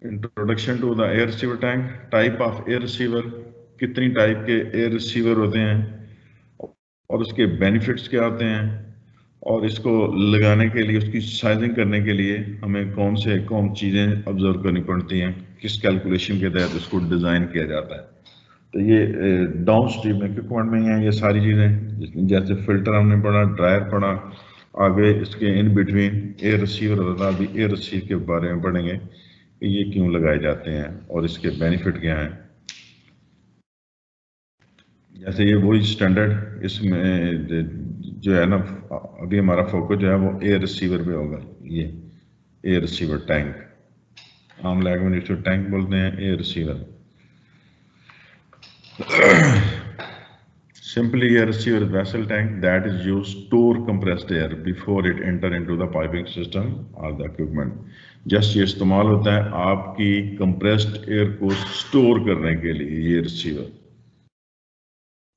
Introduction to the air receiver tank. Type of air receiver, कितनी type के air receiver होते हैं और उसके बेनिफिट्स क्या होते हैं, और इसको लगाने के लिए, उसकी साइजिंग करने के लिए हमें कौन चीज़ें ऑब्जर्व करनी पड़ती हैं, किस कैलकुलेशन के तहत इसको डिज़ाइन किया जाता है। तो ये डाउन स्ट्रीम इक्विपमेंट में ही हैं ये सारी चीज़ें, जैसे फिल्टर हमने पढ़ा, ड्रायर पढ़ा, आगे इसके इन बिटवीन एयर रिसीवर होता है। अभी एयर रिसीवर के बारे में पढ़ेंगे कि ये क्यों लगाए जाते हैं और इसके बेनिफिट क्या हैं। जैसे ये वही स्टैंडर्ड, इसमें जो है ना, अभी हमारा फोकस जो है वो एयर रिसीवर पे होगा। ये एयर रिसीवर टैंक, आम लैंग्वेज में इसको टैंक बोलते हैं, air receiver. Simply, air receiver vessel tank that is used to store compressed air before it enter into the piping system or the equipment. Just ये इस्तेमाल होता है आपकी कंप्रेस्ड एयर को स्टोर करने के लिए। ये रिसीवर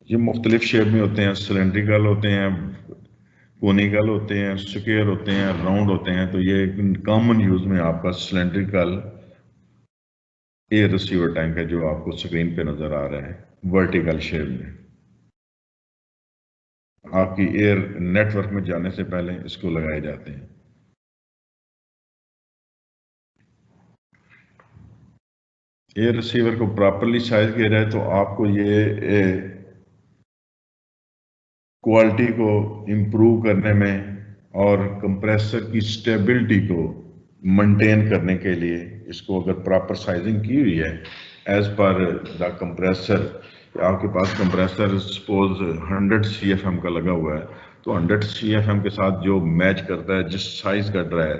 ये मुख्तलिफ शेप में होते हैं, सिलेंड्रिकल होते हैं, कोनिकल होते हैं, स्क्वायर होते हैं, राउंड होते हैं। तो ये कॉमन यूज में आपका सिलेंड्रिकल एयर रिसीवर टैंक है जो आपको स्क्रीन पे नजर आ रहा है वर्टिकल शेप में। आपकी एयर नेटवर्क में जाने से पहले इसको लगाए जाते हैं। एयर रिसीवर को प्रॉपरली साइज किया जाए तो आपको ये क्वालिटी को इम्प्रूव करने में और कंप्रेसर की स्टेबिलिटी को मेंटेन करने के लिए इसको अगर प्रॉपर साइजिंग की हुई है एज पर द कंप्रेसर, आपके पास कंप्रेसर सपोज 100 CFM का लगा हुआ है, तो 100 CFM के साथ जो मैच करता है जिस साइज का ड्रायर,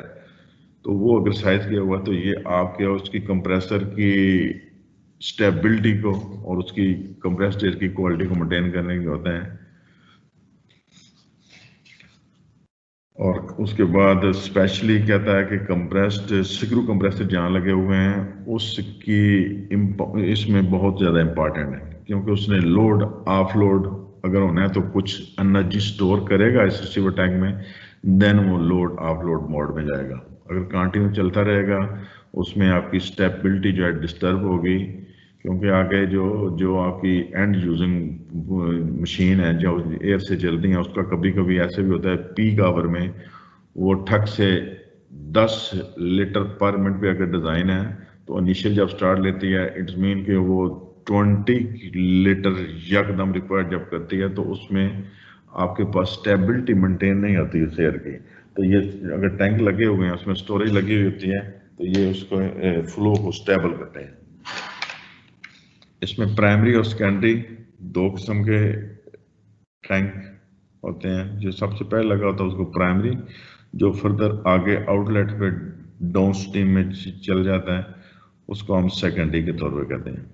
तो वो अगर साइज किया हुआ तो ये आपके उसकी कंप्रेसर की स्टेबिलिटी को और उसकी कंप्रेस्ड एयर की क्वालिटी को मेंटेन करने के होते हैं। और उसके बाद स्पेशली कहता है कि कंप्रेस्ड स्क्रू कंप्रेसर जहाँ लगे हुए हैं उसकी इसमें बहुत ज़्यादा इम्पॉर्टेंट है, क्योंकि उसने लोड ऑफ लोड अगर होना है तो कुछ एनर्जी स्टोर करेगा इस रिसीवर टैंक में, देन वो लोड ऑफ लोड मोड में जाएगा। अगर कंटिन्यू चलता रहेगा उसमें आपकी स्टेबिलिटी जो है डिस्टर्ब होगी, क्योंकि आगे जो जो आपकी एंड यूजिंग मशीन है जो एयर से चलती है उसका कभी कभी ऐसे भी होता है पीक आवर में वो ठक से 10 लीटर पर मिनट पे अगर डिज़ाइन है तो इनिशियल जब स्टार्ट लेती है इट्स मीन कि वो 20 लीटर यकदम रिक्वायर्ड जब करती है, तो उसमें आपके पास स्टेबिलिटी मेंटेन नहीं होती उस एयर की। तो ये अगर टैंक लगे हुए हैं उसमें स्टोरेज लगी हुई होती है तो ये उसको फ्लो को स्टेबल करते हैं। इसमें प्राइमरी और सेकेंडरी दो किस्म के टैंक होते हैं। जो सबसे पहले लगा होता है उसको प्राइमरी, जो फर्दर आगे आउटलेट पे डाउन स्ट्रीम में चल जाता है उसको हम सेकेंडरी के तौर पे कहते हैं।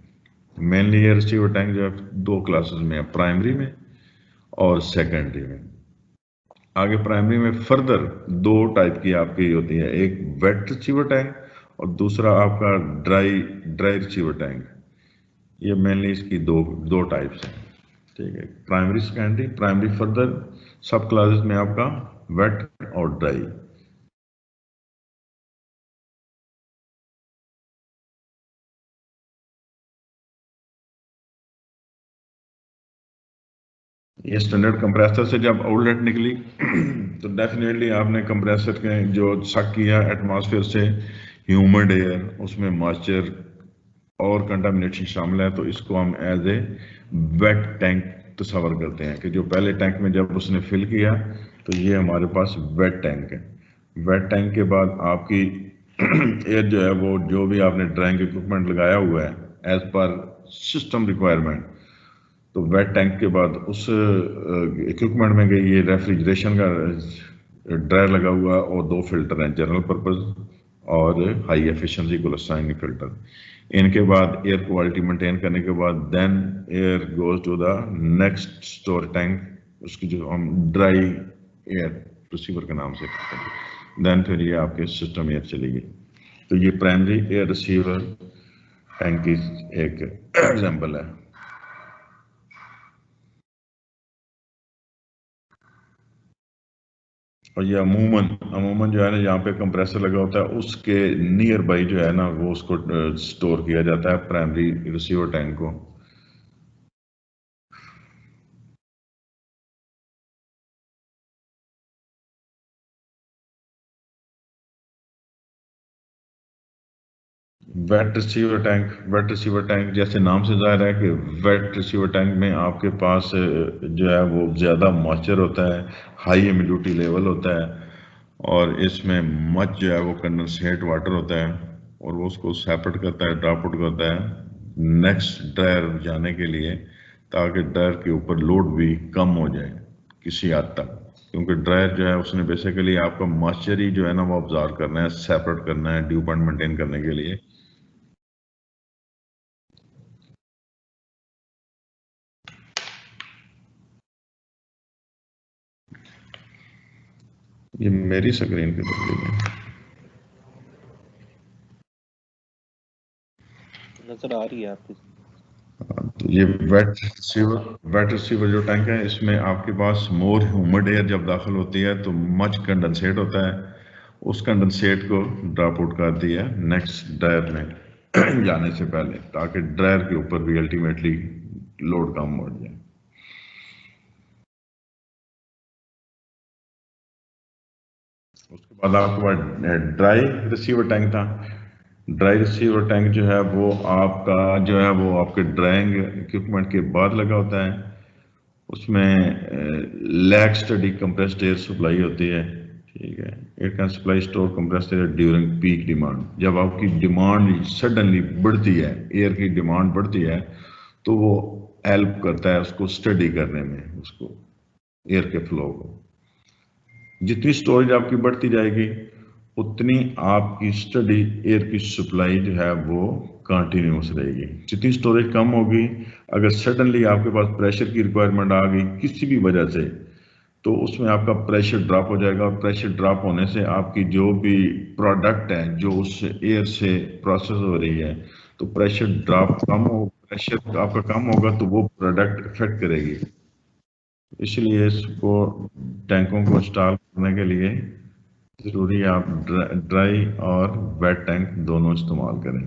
मेनली ये रिसीवर टैंक जो है दो क्लासेस में है, प्राइमरी में और सेकेंडरी में। आगे प्राइमरी में फर्दर दो टाइप की आपकी होती है, एक वेट रिसीवर टैंक और दूसरा आपका ड्राई रिसीवर टैंक। ये मेनली इसकी दो टाइप्स हैं, ठीक है। प्राइमरी सेकेंडरी, प्राइमरी फर्दर सब क्लासेस में आपका वेट और ड्राई। ये स्टैंडर्ड कंप्रेसर से जब आउटलेट निकली तो डेफिनेटली आपने कंप्रेसर के जो सक किया एटमॉस्फेयर से ह्यूमिड एयर, उसमें मॉइस्चर और कंटामिनेशन शामिल है, तो इसको हम एज ए वेट टैंक तस्वर करते हैं कि जो पहले टैंक में जब उसने फिल किया तो ये हमारे पास वेट टैंक है। वेट टैंक के बाद आपकी एयर जो है वो जो भी आपने ड्राइंग इक्विपमेंट लगाया हुआ है एज पर सिस्टम रिक्वायरमेंट, तो वेट टैंक के बाद उस इक्विपमेंट में गई ये रेफ्रिजरेशन का ड्रायर लगा हुआ और दो फिल्टर हैं, जनरल पर्पस और हाई एफिशिएंसी ग्लिसरीन फिल्टर। इनके बाद एयर क्वालिटी मेंटेन करने के बाद then air goes to the next store tank, उसकी जो हम ड्राई एयर रिसीवर के नाम से करते हैं। देन फिर ये आपके सिस्टम एयर चलेगी। तो ये प्राइमरी एयर रिसीवर टैंक की एक एग्जाम्पल है। और ये अमूमन अमूमन जो है ना, यहाँ पे कंप्रेसर लगा होता है उसके नियर बाई जो है ना वो उसको स्टोर किया जाता है प्राइमरी रिसीवर टैंक को। वेट रिसीवर टैंक जैसे नाम से जाहिर है कि वेट रिसीवर टैंक में आपके पास जो है वो ज़्यादा मॉइस्चर होता है, हाई ह्यूमिडिटी लेवल होता है, और इसमें मच जो है वो कंडेंसेट वाटर होता है, और वो उसको सेपरेट करता है, ड्रॉप आउट करता है नेक्स्ट ड्रायर जाने के लिए, ताकि ड्रायर के ऊपर लोड भी कम हो जाए किसी हद तक। क्योंकि ड्रायर जो है उसने बेसिकली आपका मॉइस्चर ही जो है ना वो ऑब्जॉर्व करना है, सेपरेट करना है ड्यू पॉइंट मेंटेन करने के लिए। ये मेरी स्क्रीन पे तकलीफ है। नजर आ रही है आपकी। तो ये वेट रिसीवर जो टैंक है, इसमें आपके पास मोर ह्यूमिड एयर जब दाखिल होती है तो मच कंडेंसेट होता है, उस कंडेंसेट को ड्रॉप आउट कर दिया नेक्स्ट ड्रायर में जाने से पहले, ताकि ड्रायर के ऊपर भी अल्टीमेटली लोड कम हो जाए। उसके बाद आपके पास ड्राई रिसीवर टैंक था। ड्राई रिसीवर टैंक जो है वो आपका जो है वो आपके ड्राइंग इक्विपमेंट के बाद लगा होता है। उसमें lag study compressed air supply होती है। ठीक है, it can supply store compressed air during peak demand. जब आपकी डिमांड सडनली बढ़ती है, एयर की डिमांड बढ़ती है, तो वो हेल्प करता है उसको स्टडी करने में, उसको एयर के फ्लो को। जितनी स्टोरेज आपकी बढ़ती जाएगी उतनी आपकी स्टडी एयर की सप्लाई जो है वो कंटिन्यूस रहेगी। जितनी स्टोरेज कम होगी, अगर सडनली आपके पास प्रेशर की रिक्वायरमेंट आ गई किसी भी वजह से, तो उसमें आपका प्रेशर ड्रॉप हो जाएगा, और प्रेशर ड्रॉप होने से आपकी जो भी प्रोडक्ट है जो उस एयर से प्रोसेस हो रही है, तो प्रेशर ड्रॉप कम हो, प्रेशर आपका कम होगा तो वो प्रोडक्ट इफेक्ट करेगी। इसलिए इसको टैंकों को इंस्टॉल करने के लिए जरूरी है आप ड्राई और वेट टैंक दोनों इस्तेमाल करें।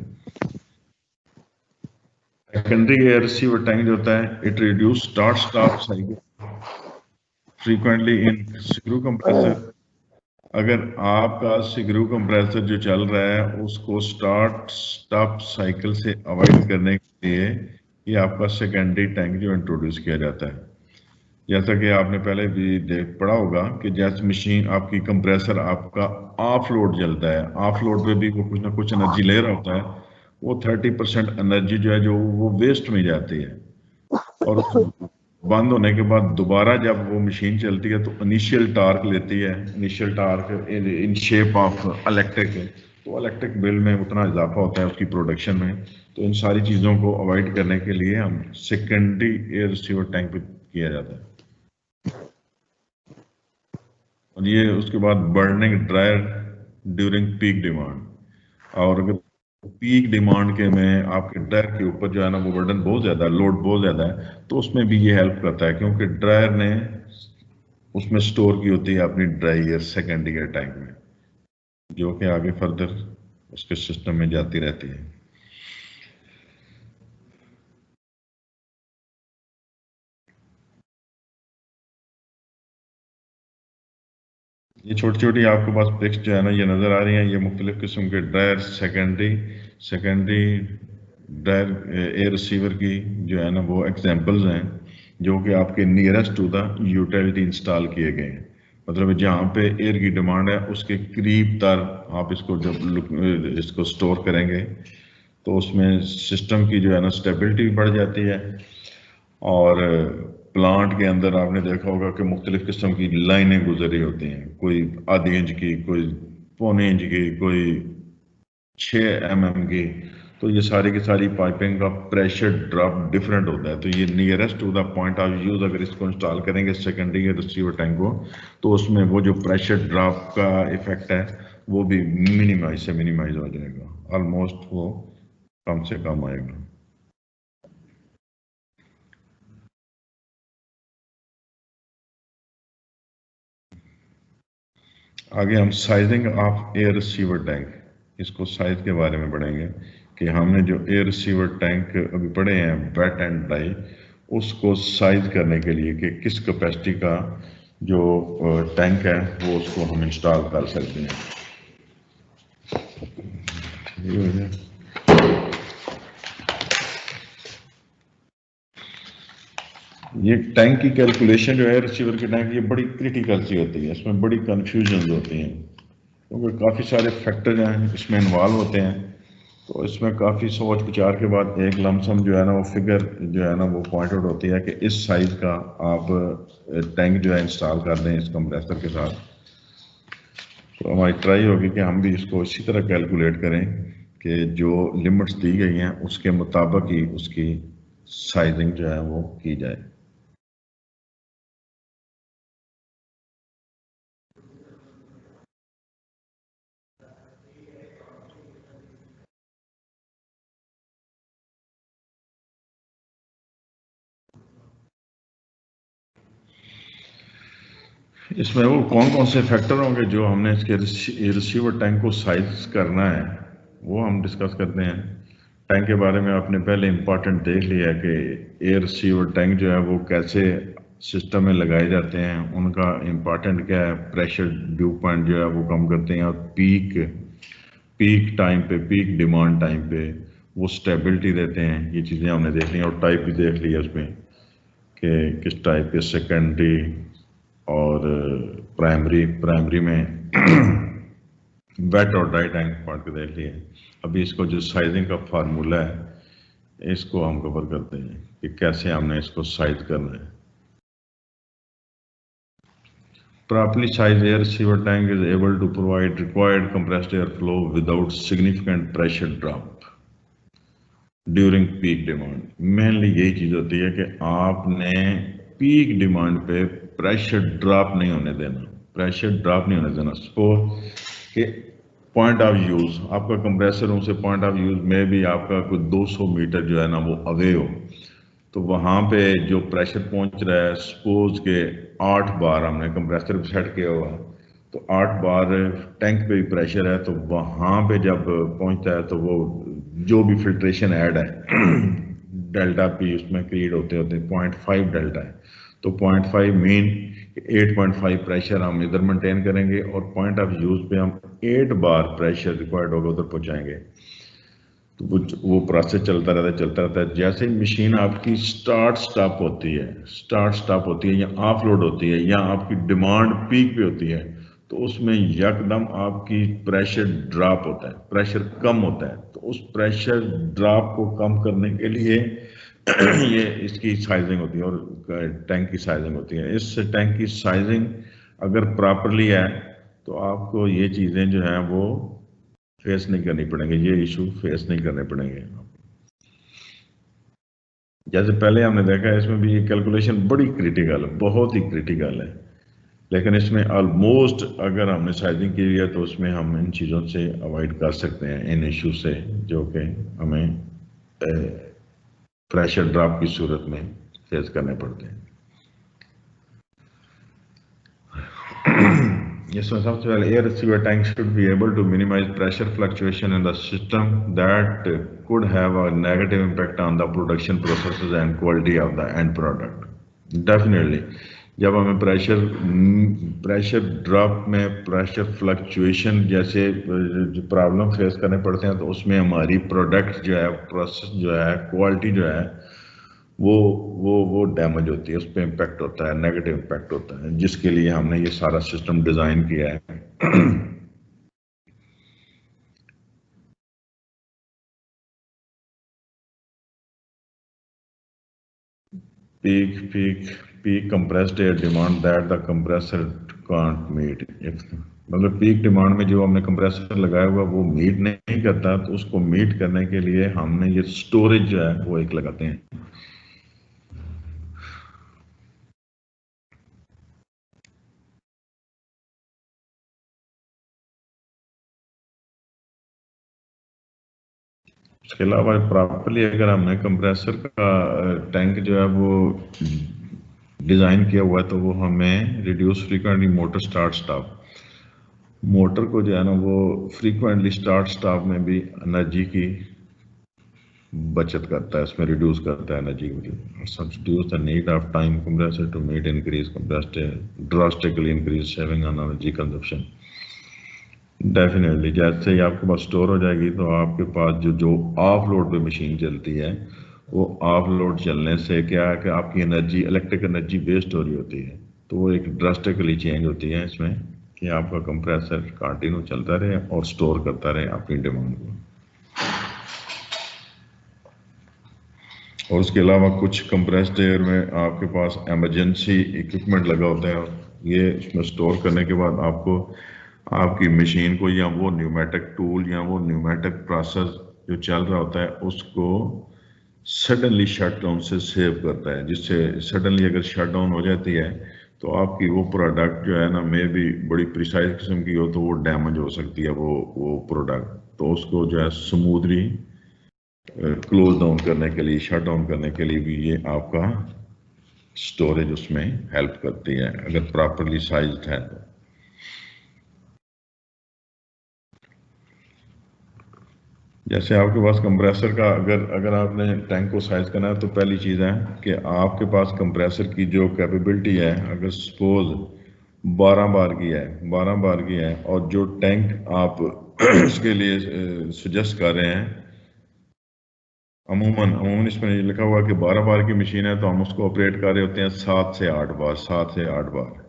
सेकेंडरी एयर रिसीवर टैंक जो होता है, it reduce start stop cycle frequently in screw compressor. अगर आपका स्क्रू कंप्रेसर जो चल रहा है उसको स्टार्ट स्टॉप साइकिल से अवॉइड करने के लिए ये आपका सेकेंडरी टैंक जो इंट्रोड्यूस किया जाता है। जैसा कि आपने पहले भी देख पढ़ा होगा कि जैसे मशीन आपकी कंप्रेसर आपका ऑफ लोड चलता है, ऑफ लोड पे भी वो कुछ ना कुछ एनर्जी ले रहा होता है, वो 30% एनर्जी जो है जो वो वेस्ट में जाती है, और उस बंद होने के बाद दोबारा जब वो मशीन चलती है तो इनिशियल टार्क लेती है, initial torque in shape of electric है, तो इलेक्ट्रिक बिल में उतना इजाफा होता है उसकी प्रोडक्शन में। तो इन सारी चीज़ों को अवॉइड करने के लिए हम सेकेंडरी एयर रिसीवर टैंक पे किया जाता है। और ये उसके बाद burning dryer during peak demand. और अगर पीक डिमांड के में आपके ड्रायर के ऊपर जो है ना वो बर्डन बहुत ज़्यादा है, लोड बहुत ज़्यादा है, तो उसमें भी ये हेल्प करता है, क्योंकि ड्रायर ने उसमें स्टोर की होती है अपनी dry air secondary air tank में, जो कि आगे फर्दर उसके सिस्टम में जाती रहती है। ये छोटी छोटी आपके पास पिक्स जो है ना ये नज़र आ रही हैं, ये मुख्तलिफ किस्म के dryer secondary dryer air receiver की जो है ना वो एग्जांपल्स हैं, जो कि आपके nearest to the utility install किए गए हैं। मतलब जहाँ पे एयर की डिमांड है उसके करीब तर आप इसको जब इसको स्टोर करेंगे तो उसमें सिस्टम की जो है ना स्टेबिलिटी भी बढ़ जाती है। और प्लांट के अंदर आपने देखा होगा कि मुख्तलिफ किस्म की लाइनें गुजर रही होती हैं, कोई आधी इंच की, कोई पौने इंच की, कोई 6 mm की। तो ये सारी की सारी पाइपिंग का प्रेशर ड्रॉप डिफरेंट होता है। तो ये nearest to the point of use अगर इसको इंस्टॉल करेंगे सेकेंडरी या रिसीवर टैंक को, तो उसमें वो जो प्रेशर ड्रॉप का इफेक्ट है वो भी मिनिमाइज से मिनिमाइज हो जाएगा, ऑलमोस्ट वो कम से कम आएगा। आगे हम sizing of air receiver tank, इसको साइज के बारे में पढ़ेंगे कि हमने जो एयर रिसीवर टैंक अभी पढ़े हैं वेट एंड ड्राई, उसको साइज करने के लिए कि किस कैपेसिटी का जो टैंक है वो उसको हम इंस्टॉल कर सकते हैं। ये टैंक की कैलकुलेशन जो है रिसीवर के टैंक, ये बड़ी क्रिटिकल सी होती है, इसमें बड़ी कंफ्यूजन होती हैं क्योंकि काफ़ी सारे फैक्टर हैं इसमें इन्वॉल्व होते हैं। तो इसमें काफ़ी सोच विचार के बाद एक लमसम जो है ना वो फिगर जो है ना वो पॉइंट आउट होती है कि इस साइज का आप टैंक जो है इंस्टॉल कर दें इस कंप्रेसर के साथ। तो हमारी ट्राई होगी कि हम भी इसको इसी तरह कैलकुलेट करें कि जो लिमिट्स दी गई हैं उसके मुताबिक ही उसकी साइजिंग जो है वो की जाए। इसमें वो कौन कौन से फैक्टर होंगे जो हमने इसके रिसीवर टैंक को साइज करना है वो हम डिस्कस करते हैं। टैंक के बारे में आपने पहले इंपॉर्टेंट देख लिया कि एयर रिसीवर टैंक जो है वो कैसे सिस्टम में लगाए जाते हैं, उनका इम्पॉर्टेंट क्या है, प्रेशर ड्यू पॉइंट जो है वो कम करते हैं और पीक टाइम पे, पीक डिमांड टाइम पे वो स्टेबिलिटी देते हैं। ये चीज़ें हमने देख ली और टाइप भी देख लिया उसमें कि किस टाइप के सेकेंडरी और प्राइमरी में वेट और ड्राई टैंक पढ़ के देख लिए। अभी इसको जो साइजिंग का फार्मूला है इसको हम कवर करते हैं कि कैसे हमने इसको साइज करना है। Properly sized air receiver tank is able to provide required compressed air flow without significant pressure drop during peak demand. Mainly यही चीज होती है कि आपने पीक डिमांड पे प्रेशर ड्रॉप नहीं होने देना, प्रेशर ड्रॉप नहीं होने देना। सपोज कि पॉइंट ऑफ यूज आपका कंप्रेसर रूम से पॉइंट ऑफ यूज में भी आपका कोई 200 मीटर जो है ना वो अवे हो, तो वहाँ पे जो प्रेशर पहुंच रहा है, सपोज के 8 बार हमने कंप्रेसर पे सेट किया हुआ, तो 8 बार टैंक पे भी प्रेशर है, तो वहाँ पे जब पहुंचता है तो वो जो भी फिल्ट्रेशन ऐड है डेल्टा पी उसमें क्रिएट होते होते 0.5 डेल्टा है, तो 0.5 मीन 8.5 प्रेशर हम इधर मेंटेन करेंगे और पॉइंट ऑफ यूज पे हम 8 बार प्रेशर रिक्वायर्ड होगा उधर पहुंचाएंगे। तो वो प्रोसेस चलता रहता है। जैसे मशीन आपकी स्टार्ट स्टॉप होती है या ऑफ लोड होती है या आपकी डिमांड पीक पे होती है, तो उसमें यकदम आपकी प्रेशर ड्रॉप होता है, प्रेशर कम होता है। तो उस प्रेशर ड्रॉप को कम करने के लिए ये इसकी साइजिंग होती है और टैंक की साइजिंग होती है। इस टैंक की साइजिंग अगर प्रॉपरली है तो आपको ये चीज़ें जो हैं वो फेस नहीं करनी पड़ेंगे, ये इशू फेस नहीं करने पड़ेंगे। जैसे पहले हमने देखा है इसमें भी ये कैलकुलेशन बड़ी क्रिटिकल है, बहुत ही क्रिटिकल है, लेकिन इसमें ऑलमोस्ट अगर हमने साइजिंग की है तो उसमें हम इन चीज़ों से अवॉइड कर सकते हैं, इन इशू से जो कि हमें प्रेशर ड्रॉप की सूरत में फेस करने पड़ते हैं। इसमें सबसे पहले air receiver tank should be able to minimise pressure fluctuation in the system that could have a negative impact on the production processes and quality of the end product. Definitely जब हमें pressure drop में pressure fluctuation जैसे जो problem face करने पड़ते हैं, तो उसमें हमारी प्रोडक्ट जो है, प्रोसेस जो है, क्वालिटी जो है वो डैमेज होती है, उस पर इम्पैक्ट होता है, नेगेटिव इम्पैक्ट होता है, जिसके लिए हमने ये सारा सिस्टम डिजाइन किया है। Peak compressed air demand that the compressor can't meet. मतलब पीक डिमांड में जो हमने कंप्रेसर लगाया हुआ वो मीट नहीं करता, तो उसको मीट करने के लिए हमने ये स्टोरेज जो है वो एक लगाते हैं। इसके अलावा प्रॉपरली अगर हमने कंप्रेसर का टैंक जो है वो डिज़ाइन किया हुआ है तो वो हमें reduce frequently motor start stop motor को जो है ना वो फ्रीक्वेंटली स्टार्ट स्टॉप में भी एनर्जी की बचत करता है, इसमें रिड्यूस करता है एनर्जी को। Substitute the need of time compressor to meet increase compressed drastically increase saving on energy consumption. Definitely जैसे ही आपके पास स्टोर हो जाएगी तो आपके पास जो ऑफ लोड पे मशीन चलती है, वो ऑफ लोड चलने से क्या है कि आपकी एनर्जी, इलेक्ट्रिक एनर्जी वेस्ट हो रही होती है, तो वो एक ड्रास्टिकली चेंज होती है इसमें कि आपका कंप्रेसर कंटिन्यू चलता रहे और स्टोर करता रहे अपनी डिमांड को। और उसके अलावा कुछ कंप्रेस्ड एयर में आपके पास इमरजेंसी इक्विपमेंट लगा होता है, ये उसमें स्टोर करने के बाद आपको आपकी मशीन को या वो न्यूमेटिक टूल या वो न्यूमेटिक प्रोसेस जो चल रहा होता है उसको सडनली शट डाउन से सेव करता है, जिससे सडनली अगर शट डाउन हो जाती है तो आपकी वो प्रोडक्ट जो है ना मे भी बड़ी प्रिसाइज किस्म की हो तो वो डैमेज हो सकती है वो प्रोडक्ट, तो उसको जो है स्मूथली क्लोज डाउन करने के लिए, शट डाउन करने के लिए भी ये आपका स्टोरेज उसमें हेल्प करती है अगर प्रॉपरली साइज्ड है तो। जैसे आपके पास कंप्रेसर का अगर आपने टैंक को साइज करना है तो पहली चीज़ है कि आपके पास कंप्रेसर की जो कैपेबिलिटी है, अगर सपोज 12 बार की है, 12 बार की है और जो टैंक आप उसके लिए सजेस्ट कर रहे हैं, अमूमन इसमें लिखा हुआ कि 12 बार की मशीन है तो हम उसको ऑपरेट कर रहे होते हैं 7 से 8 बार, 7 से 8 बार।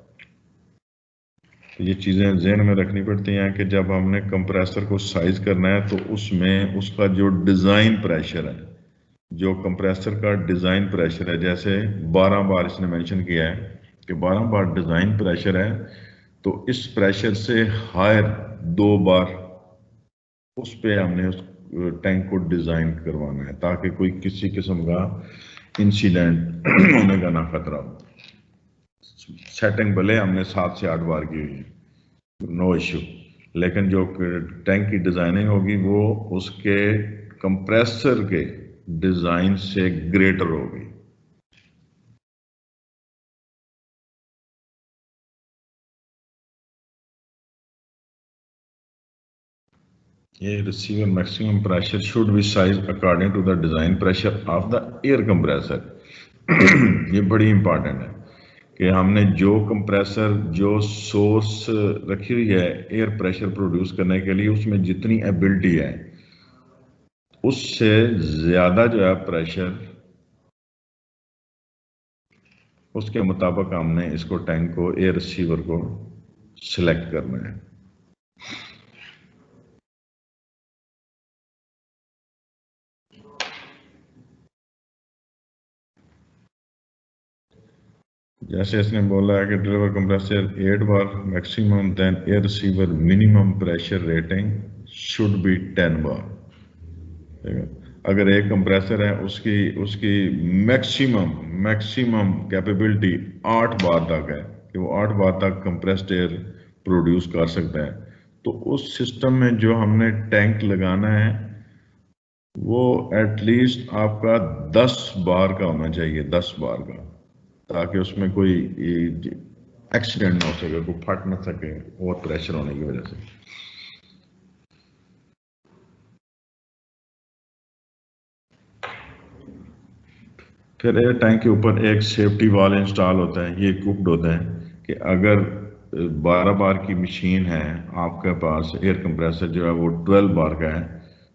तो ये चीज़ें ज़हन में रखनी पड़ती हैं कि जब हमने कंप्रेसर को साइज करना है तो उसमें उसका जो डिज़ाइन प्रेशर है, जो कंप्रेसर का डिज़ाइन प्रेशर है, जैसे 12 बार इसने मेंशन किया है कि 12 बार डिज़ाइन प्रेशर है, तो इस प्रेशर से हायर 2 बार उस पे हमने उस टैंक को डिज़ाइन करवाना है ताकि कोई किसी किस्म का इंसिडेंट होने का ना खतरा हो। सेटिंग भले हमने 7 से 8 बार की हुई है, नो इश्यू, लेकिन जो टैंक की डिज़ाइनिंग होगी वो उसके कंप्रेसर के डिज़ाइन से ग्रेटर होगी। ये receiver maximum pressure should be size according to the design pressure of the air compressor. ये बड़ी इंपॉर्टेंट है कि हमने जो कंप्रेसर जो सोर्स रखी हुई है एयर प्रेशर प्रोड्यूस करने के लिए, उसमें जितनी एबिलिटी है उससे ज़्यादा जो है प्रेशर, उसके मुताबिक हमने इसको टैंक को, एयर रिसीवर को सिलेक्ट करना है। जैसे इसने बोला है कि deliver compressor 8 bar maximum, then air receiver minimum pressure rating should be 10 bar. अगर एक कंप्रेसर है उसकी मैक्सिमम कैपेबिलिटी 8 बार तक है कि वो 8 बार तक कंप्रेस्ड एयर प्रोड्यूस कर सकता है, तो उस सिस्टम में जो हमने टैंक लगाना है वो एटलीस्ट आपका 10 बार का होना चाहिए, 10 बार का, ताकि उसमें कोई एक्सीडेंट ना हो सके, कोई फट ना सके और प्रेशर होने की वजह से। फिर एयर टैंक के ऊपर एक सेफ्टी वाल इंस्टॉल होता है। ये इक्विप्ड होता है कि अगर 12 बार की मशीन है आपके पास, एयर कंप्रेसर जो है वो 12 बार का है,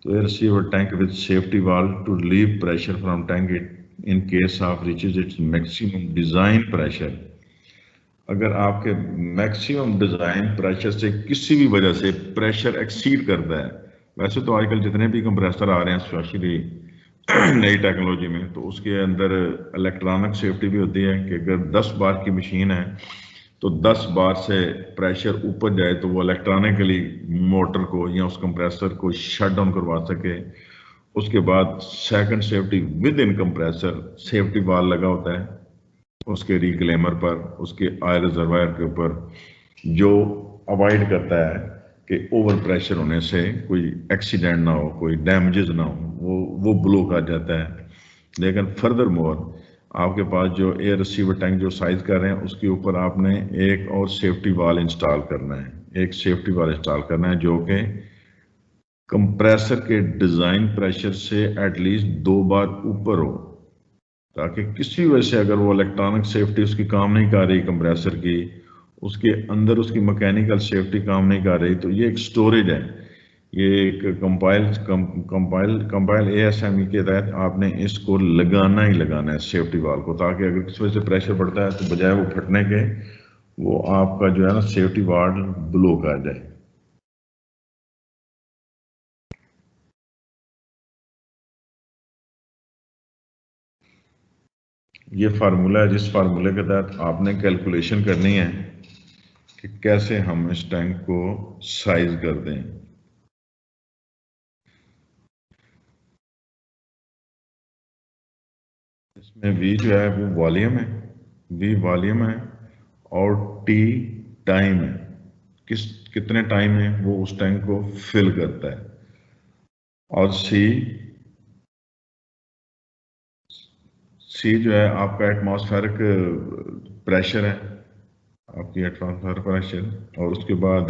तो air receiver tank with safety valve to relieve pressure from tank in case of reaches its maximum design pressure. अगर आपके मैक्सिमम डिज़ाइन प्रेशर से किसी भी वजह से प्रेशर एक्सीड करता है, वैसे तो आजकल जितने भी कंप्रेसर आ रहे हैं स्पेशली नई टेक्नोलॉजी में, तो उसके अंदर इलेक्ट्रॉनिक सेफ्टी भी होती है कि अगर 10 बार की मशीन है तो 10 बार से प्रेशर ऊपर जाए तो वो इलेक्ट्रॉनिकली मोटर को या उस कंप्रेसर को शट डाउन करवा सके। उसके बाद second safety with in compressor safety वाल लगा होता है उसके रिक्लेमर पर, उसके आयर रिजर्वायर के ऊपर, जो अवॉइड करता है कि ओवर प्रेशर होने से कोई एक्सीडेंट ना हो, कोई डैमेजेस ना हो, वो ब्लो कर जाता है। लेकिन फर्दर मोर आपके पास जो एयर रिसीवर टैंक जो साइज कर रहे हैं उसके ऊपर आपने एक और सेफ्टी वाल इंस्टॉल करना है। एक सेफ्टी वाल इंस्टॉल करना है जो कि कंप्रेसर के डिजाइन प्रेशर से एटलीस्ट 2 बार ऊपर हो, ताकि किसी वजह से अगर वो इलेक्ट्रॉनिक सेफ्टी उसकी काम नहीं कर रही कंप्रेसर की, उसके अंदर उसकी मैकेनिकल सेफ्टी काम नहीं कर रही, तो ये एक स्टोरेज है। ये एक कंपाइल ASME के तहत आपने इसको लगाना ही लगाना है सेफ्टी वाल को, ताकि अगर किसी वजह से प्रेशर बढ़ता है तो बजाय वो फटने के वो आपका जो है ना सेफ्टी वाल ब्लॉक आ जाए। ये फार्मूला है जिस फार्मूले के तहत आपने कैलकुलेशन करनी है कि कैसे हम इस टैंक को साइज कर दें। इसमें V जो है वो वॉल्यूम है, V वॉल्यूम है, और T टाइम है, कितने टाइम में वो उस टैंक को फिल करता है, और C जो है आपका एटमॉस्फेरिक प्रेशर है, आपकी एटमॉस्फेरिक प्रेशर, और उसके बाद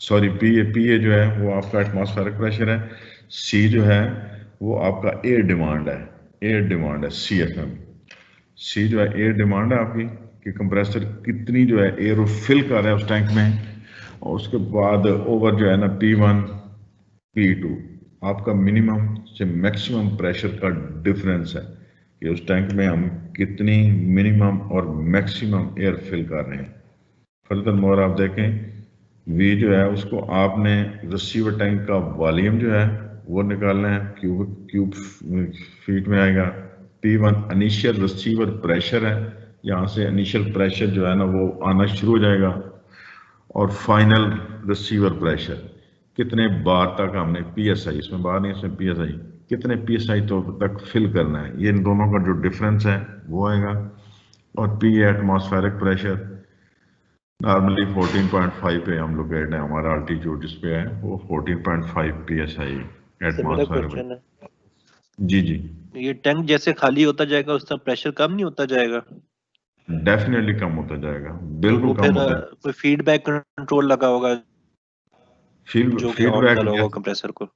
सॉरी पी ए जो है वो आपका एटमॉस्फेरिक प्रेशर है, C जो है वो आपका एयर डिमांड है CFM। C जो है एयर डिमांड है आपकी, कि कंप्रेसर कितनी जो है एयर फिल कर रहा है उस टैंक में, और उसके बाद ओवर जो है ना P1 P2 आपका मिनिमम से मैक्सिमम प्रेशर का डिफरेंस है, कि उस टैंक में हम कितनी मिनिमम और मैक्सिमम एयर फिल कर रहे हैं। फर्दर मोर आप देखें V जो है उसको आपने रिसीवर टैंक का वॉल्यूम जो है वो निकालना है, क्यूब फीट में आएगा। P1 इनिशियल रिसीवर प्रेशर है, यहाँ से इनिशियल प्रेशर जो है ना वो आना शुरू हो जाएगा, और फाइनल रिसीवर प्रेशर कितने बार तक हमने PSI, इसमें बार नहीं इसमें PSI, कितने PSI तो तक फिल करना है, ये इन दोनों का जो डिफरेंस है वो आएगा। और P एटमॉस्फेरिक प्रेशर नॉर्मली 14.5 पे हम लोग गए हैं, हमारा अल्टीट्यूड जिस पे है वो 14.5 PSI सर मेरा एटमॉस्फेरिक। क्वेश्चन है, जी जी, ये टैंक जैसे खाली होता जाएगा उसका प्रेशर कम नहीं होता जाएगा? डेफिनेटली कम होता जाएगा, तो वो बिल्कुल कम फिर होता है। कोई फीडबैक कंट्रोल लगा होगा जो कि ऑन कर होगा फीडबैक कंप्रेसर को?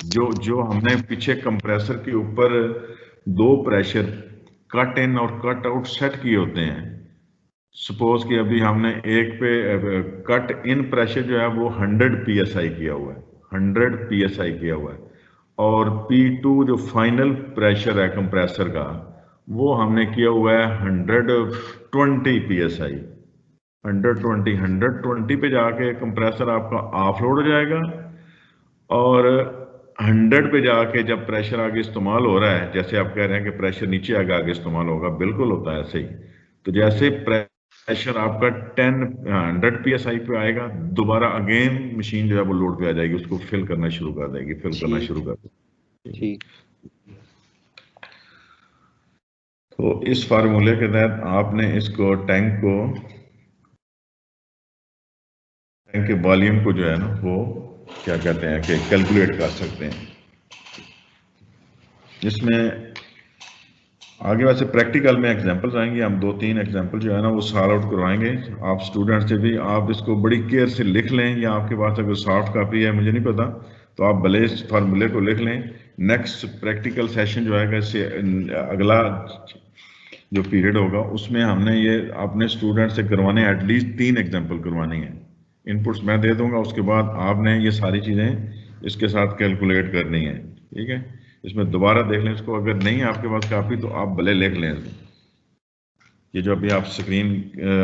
जो जो हमने पीछे कंप्रेसर के ऊपर 2 प्रेशर कट इन और कट आउट सेट किए होते हैं। सपोज कि अभी हमने एक पे कट इन प्रेशर जो है वो 100 PSI किया हुआ है, 100 PSI किया हुआ है, और P2 जो फाइनल प्रेशर है कंप्रेसर का वो हमने किया हुआ है 120 PSI। 120 पे जाके कंप्रेसर आपका ऑफ लोड हो जाएगा, और 100 पे जाके जब प्रेशर आगे इस्तेमाल हो रहा है, जैसे आप कह रहे हैं कि प्रेशर नीचे आगे इस्तेमाल होगा, बिल्कुल होता है ऐसे ही। तो जैसे प्रेशर आपका 100 PSI पे आएगा, दोबारा अगेन मशीन जो है वो लोड पे आ जाएगी, उसको फिल करना शुरू कर देगी, फिल करना शुरू कर देगी। ठीक। तो इस फार्मूले के तहत आपने इसको टैंक के वॉल्यूम को जो है ना वो क्या कहते हैं कि कैलकुलेट कर सकते हैं। जिसमें आगे वैसे प्रैक्टिकल में एग्जांपल्स आएंगे, हम 2-3 एग्जांपल जो है ना वो सॉल्व आउट करवाएंगे आप स्टूडेंट से भी। आप इसको बड़ी केयर से लिख लें, या आपके पास अगर सॉफ्ट कॉपी है मुझे नहीं पता, तो आप भले इस फार्मूले को लिख लें। नेक्स्ट प्रैक्टिकल सेशन जो आएगा इससे अगला जो पीरियड होगा उसमें हमने ये अपने स्टूडेंट से करवाने एटलीस्ट 3 एग्जाम्पल करवानी है। इनपुट्स मैं दे दूंगा, उसके बाद आपने ये सारी चीज़ें इसके साथ कैलकुलेट करनी है, ठीक है। इसमें दोबारा देख लें इसको, अगर नहीं है आपके पास कापी तो आप भले लिख लें। ये जो अभी आप स्क्रीन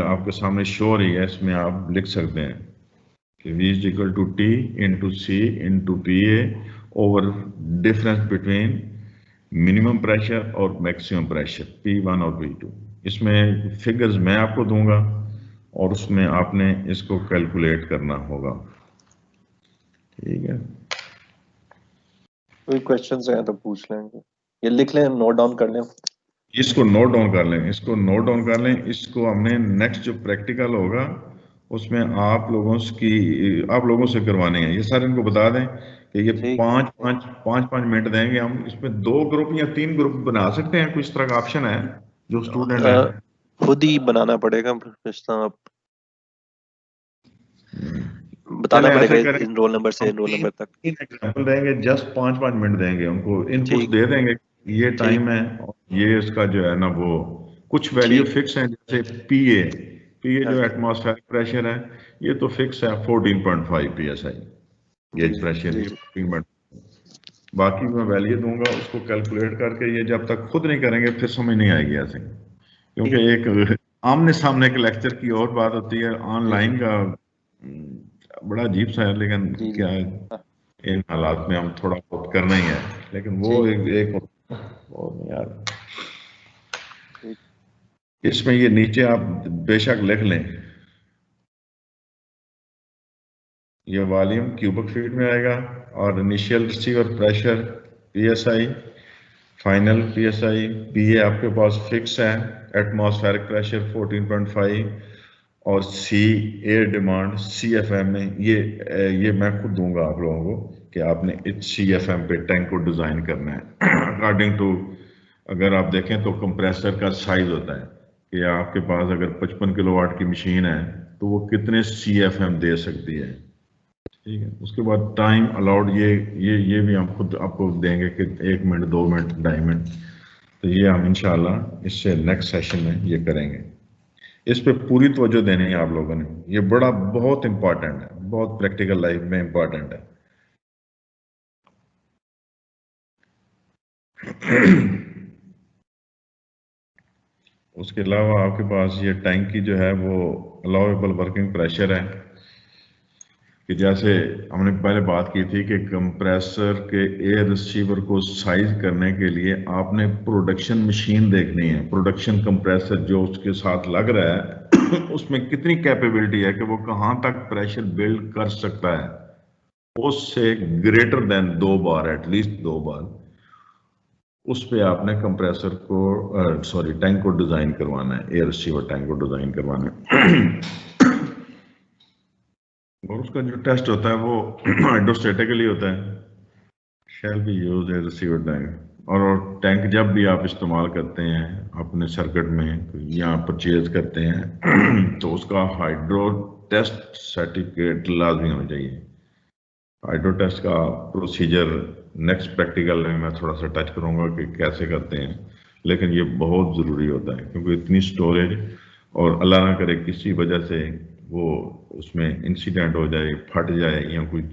आपके सामने शो हो रही है इसमें आप लिख सकते हैं कि V is equal to T into C into PA over difference between minimum pressure और मैक्सिमम प्रेशर P1 और P2। इसमें फिगर्स मैं आपको दूंगा और उसमें आपने इसको कैलकुलेट करना होगा, ठीक है। कोई क्वेश्चंस हैं तो पूछ लेंगे, ये लिख लें, नोट डाउन कर लें। इसको नोट डाउन कर लें, इसको नोट डाउन कर लें। इसको हमने नेक्स्ट जो प्रैक्टिकल होगा उसमें आप लोगों से करवाने हैं। ये सर इनको बता दें कि ये 5 मिनट देंगे हम, इसमें 2 ग्रुप या 3 ग्रुप बना सकते हैं, कुछ तरह का ऑप्शन है जो स्टूडेंट है। खुद ही बनाना पड़ेगा, आप बताना पड़ेगा इन रोल नंबर से रोल नंबर तक। इन एग्जांपल देंगे, जस्ट 5-5 मिनट देंगे उनको, इनपुट दे देंगे ये टाइम है और ये इसका जो है ना वो कुछ वैल्यू फिक्स है, जैसे पीए जो एटमॉस्फेरिक प्रेशर है ये तो फिक्स है 14.5 psi ये प्रेशर है। बाकी मैं वैल्यू दूंगा उसको कैलकुलेट करके, ये जब तक खुद नहीं करेंगे फिर समझ नहीं आएगी ऐसे, क्योंकि एक आमने सामने के लेक्चर की और बात होती है, ऑनलाइन का बड़ा अजीब सा है, लेकिन क्या है इन हालात में हम थोड़ा बहुत करना ही है, लेकिन वो एक यार इसमें ये नीचे आप बेशक लिख लें, ये वॉल्यूम क्यूबिक फीट में आएगा और initial receiver pressure psi, final psi, पीए आपके पास फिक्स है, एटमॉस्फेरिक प्रेशर 14.5 और सी एयर डिमांड CFM में, ये मैं खुद दूंगा आप लोगों को कि आपने इस CFM पे टैंक को डिजाइन करना है अकॉर्डिंग टू, अगर आप देखें तो कंप्रेसर का साइज होता है कि आपके पास अगर 55 किलोवाट की मशीन है तो वो कितने CFM दे सकती है, ठीक है। उसके बाद टाइम अलाउड ये भी हम खुद आपको देंगे कि 1 मिनट 2 मिनट 2.5 मिनट, तो ये हम इंशाल्लाह इससे नेक्स्ट सेशन में ये करेंगे। इस पे पूरी तवज्जो देनी है आप लोगों ने, ये बड़ा बहुत इंपॉर्टेंट है, बहुत प्रैक्टिकल लाइफ में इंपॉर्टेंट है। उसके अलावा आपके पास ये टैंक की जो है वो अलाउेबल वर्किंग प्रेशर है कि जैसे हमने पहले बात की थी कि कंप्रेसर के एयर रिसीवर को साइज करने के लिए आपने प्रोडक्शन मशीन देखनी है, प्रोडक्शन कंप्रेसर जो उसके साथ लग रहा है उसमें कितनी कैपेबिलिटी है कि वो कहाँ तक प्रेशर बिल्ड कर सकता है, उससे ग्रेटर देन 2 बार, एटलीस्ट 2 बार उस पे आपने कंप्रेसर को टैंक को डिजाइन करवाना है, एयर रिसीवर टैंक को डिजाइन करवाना है और उसका जो टेस्ट होता है वो हाइड्रोस्टेटिकली होता है, shall be used as receiver tank. और टैंक जब भी आप इस्तेमाल करते हैं अपने सर्किट में या परचेज करते हैं तो उसका हाइड्रो टेस्ट सर्टिफिकेट लाजमी होना चाहिए। हाइड्रो टेस्ट का प्रोसीजर नेक्स्ट प्रैक्टिकल में मैं थोड़ा सा टच करूंगा कि कैसे करते हैं, लेकिन ये बहुत ज़रूरी होता है क्योंकि इतनी स्टोरेज, और अल्लाह ना करे किसी वजह से वो उसमें इंसिडेंट हो जाए, फट जाए या कोई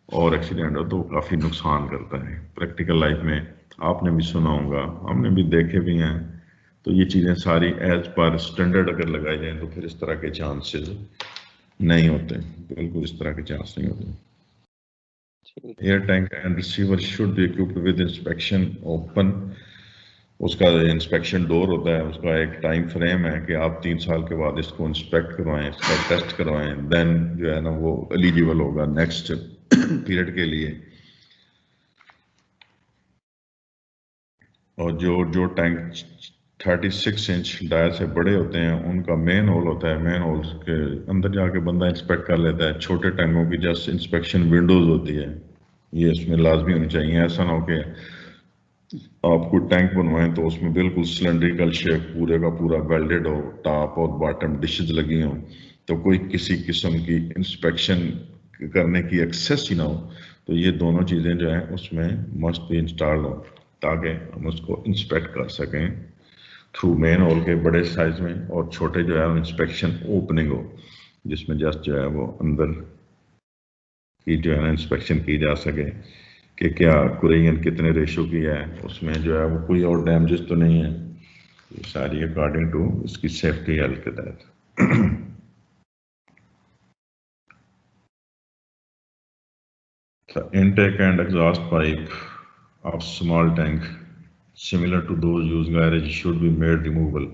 और एक्सीडेंट हो तो काफ़ी नुकसान करता है। प्रैक्टिकल लाइफ में आपने भी सुना होगा, हमने भी देखे भी हैं, तो ये चीज़ें सारी एज पर स्टैंडर्ड अगर लगाई जाए तो फिर इस तरह के चांसेस नहीं होते, बिल्कुल इस तरह के चांस नहीं होते। Air tank and receiver should be equipped with inspection open, उसका इंस्पेक्शन डोर होता है, उसका एक टाइम फ्रेम है कि आप 3 साल के बाद इसको इंस्पेक्ट करवाएं, इसका टेस्ट करवाएं, देन जो है ना वो एलिजिबल होगा नेक्स्ट पीरियड के लिए। और जो टैंक 36 इंच डायर से बड़े होते हैं उनका मेन होल होता है, मेन होल के अंदर जाके बंदा इंस्पेक्ट कर लेता है। छोटे टैंकों की जस्ट इंस्पेक्शन विंडोज होती है, ये इसमें लाजमी होनी चाहिए। ऐसा ना हो कि आप कोई टैंक बनवाएं तो उसमें बिल्कुल सिलेंड्रिकल शेप पूरे का पूरा वेल्डेड हो, टॉप और बॉटम डिशेज लगी हो, तो कोई किसी किस्म की इंस्पेक्शन करने की एक्सेस ही ना हो। तो ये दोनों चीज़ें जो हैं उसमें मस्ट भी इंस्टॉल हो ताकि हम उसको इंस्पेक्ट कर सकें थ्रू मेन होल के बड़े साइज में, और छोटे जो है इंस्पेक्शन ओपनिंग हो जिसमें जस्ट जो है वो अंदर की जो है ना इंस्पेक्शन की जा सके कि क्या कुरेन कितने रेशो की है, उसमें जो है वो कोई और डैमेजेस तो नहीं है, ये सारी अकॉर्डिंग टू इसकी सेफ्टी हेल्थ के तहत। Intake and exhaust pipe of small tank similar to those use garage should be made removable.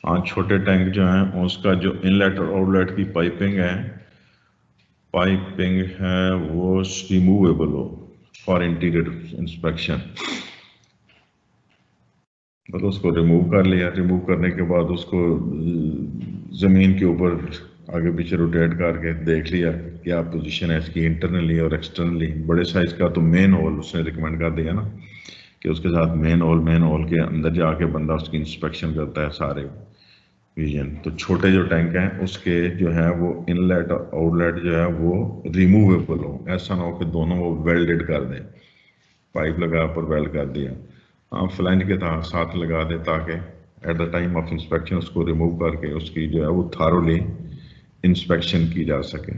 हाँ, छोटे टैंक जो हैं उसका जो इनलेट और आउटलेट की पाइपिंग है वो रिमूवेबल हो फॉर इंटीरियर इंस्पेक्शन। मतलब उसको रिमूव कर लिया, रिमूव करने के बाद उसको ज़मीन के ऊपर आगे पीछे रोटेट करके देख लिया क्या पोजीशन है इसकी इंटरनली और एक्सटर्नली। बड़े साइज का तो मेन होल उसने रिकमेंड कर दिया ना कि उसके साथ मेन होल के अंदर जाके बंदा उसकी इंस्पेक्शन करता है सारे, विजन। तो छोटे जो टैंक हैं उसके जो है वो इनलेट और आउटलेट जो है वो रिमूवेबल हो, ऐसा ना हो कि दोनों वो वेल्डेड कर दें, पाइप लगा पर वेल्ड कर दिया, आप फ्लाइन के साथ लगा दें ताकि at the time of inspection उसको रिमूव करके उसकी जो है वो थारोली इंस्पेक्शन की जा सके।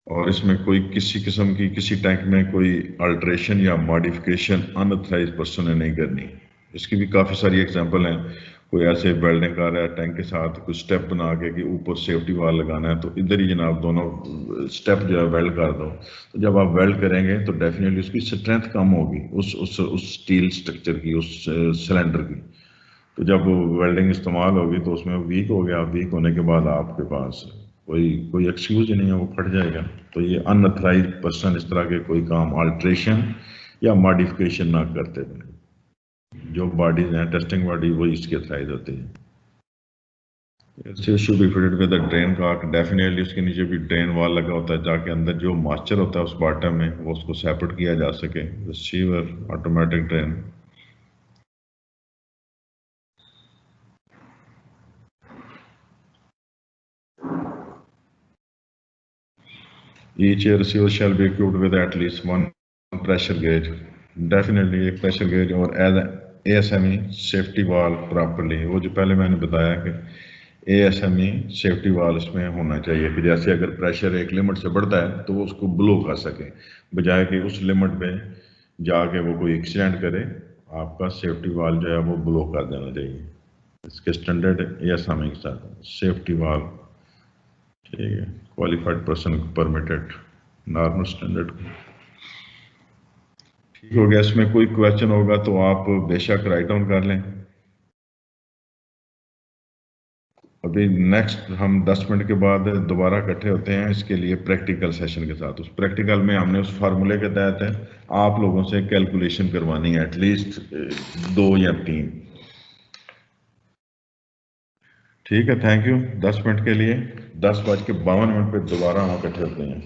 और इसमें कोई किसी किस्म की किसी टैंक में कोई अल्ट्रेशन या मॉडिफिकेशन अनऑथराइज पर्सन ने नहीं करनी। इसकी भी काफ़ी सारी एग्जांपल हैं। कोई ऐसे वेल्डिंग कर रहा है टैंक के साथ कुछ स्टेप बना के कि ऊपर सेफ्टी वाल लगाना है, तो इधर ही जनाब दोनों स्टेप जो है वेल्ड कर दो। तो जब आप वेल्ड करेंगे तो डेफिनेटली उसकी स्ट्रेंथ कम होगी उस स्टील स्ट्रक्चर की, उस सिलेंडर की। तो जब वेल्डिंग इस्तेमाल होगी तो उसमें वीक हो गया, वीक होने के बाद आपके पास कोई एक्सक्यूज ही नहीं है, वो फट जाएगा। तो ये अनऑथराइज पर्सन इस तरह के कोई काम अल्ट्रेशन या मॉडिफिकेशन ना करते थे। जो बॉडीज हैं टेस्टिंग बॉडी वही इसके ऑथराइज होती है। Should be fitted with drain cock, definitely उसके नीचे भी ड्रेन वॉल लगा होता है जाके अंदर जो मॉइस्चर होता है उस बॉटम में वो उसको सेपरेट किया जा सके। Receiver automatic drain. Each receiver shall be equipped with at least one pressure gauge. Definitely एक pressure gauge और ASME safety valve properly। वो जो पहले मैंने बताया कि ASME safety valve इसमें होना चाहिए कि जैसे अगर प्रेशर एक लिमिट से बढ़ता है तो वो उसको ब्लो कर सके, बजाय कि उस लिमिट पे जाके वो कोई एक्सीडेंट करे। आपका सेफ्टी वाल्व जो है वो ब्लो कर देना चाहिए। इसके स्टैंडर्ड ASME के साथ सेफ्टी वाल्व, ठीक है, qualified person permitted, normal standard. ठीक हो गया। इसमें कोई क्वेश्चन होगा तो आप बेशक राइट डाउन कर लें। अभी नेक्स्ट हम 10 मिनट के बाद दोबारा इकट्ठे होते हैं इसके लिए प्रैक्टिकल सेशन के साथ। उस प्रैक्टिकल में हमने उस फार्मूले के तहत आप लोगों से कैलकुलेशन करवानी है एटलीस्ट 2 या 3। ठीक है, थैंक यू। 10 मिनट के लिए 10:52 पे दोबारा हम इकट्ठे होते हैं।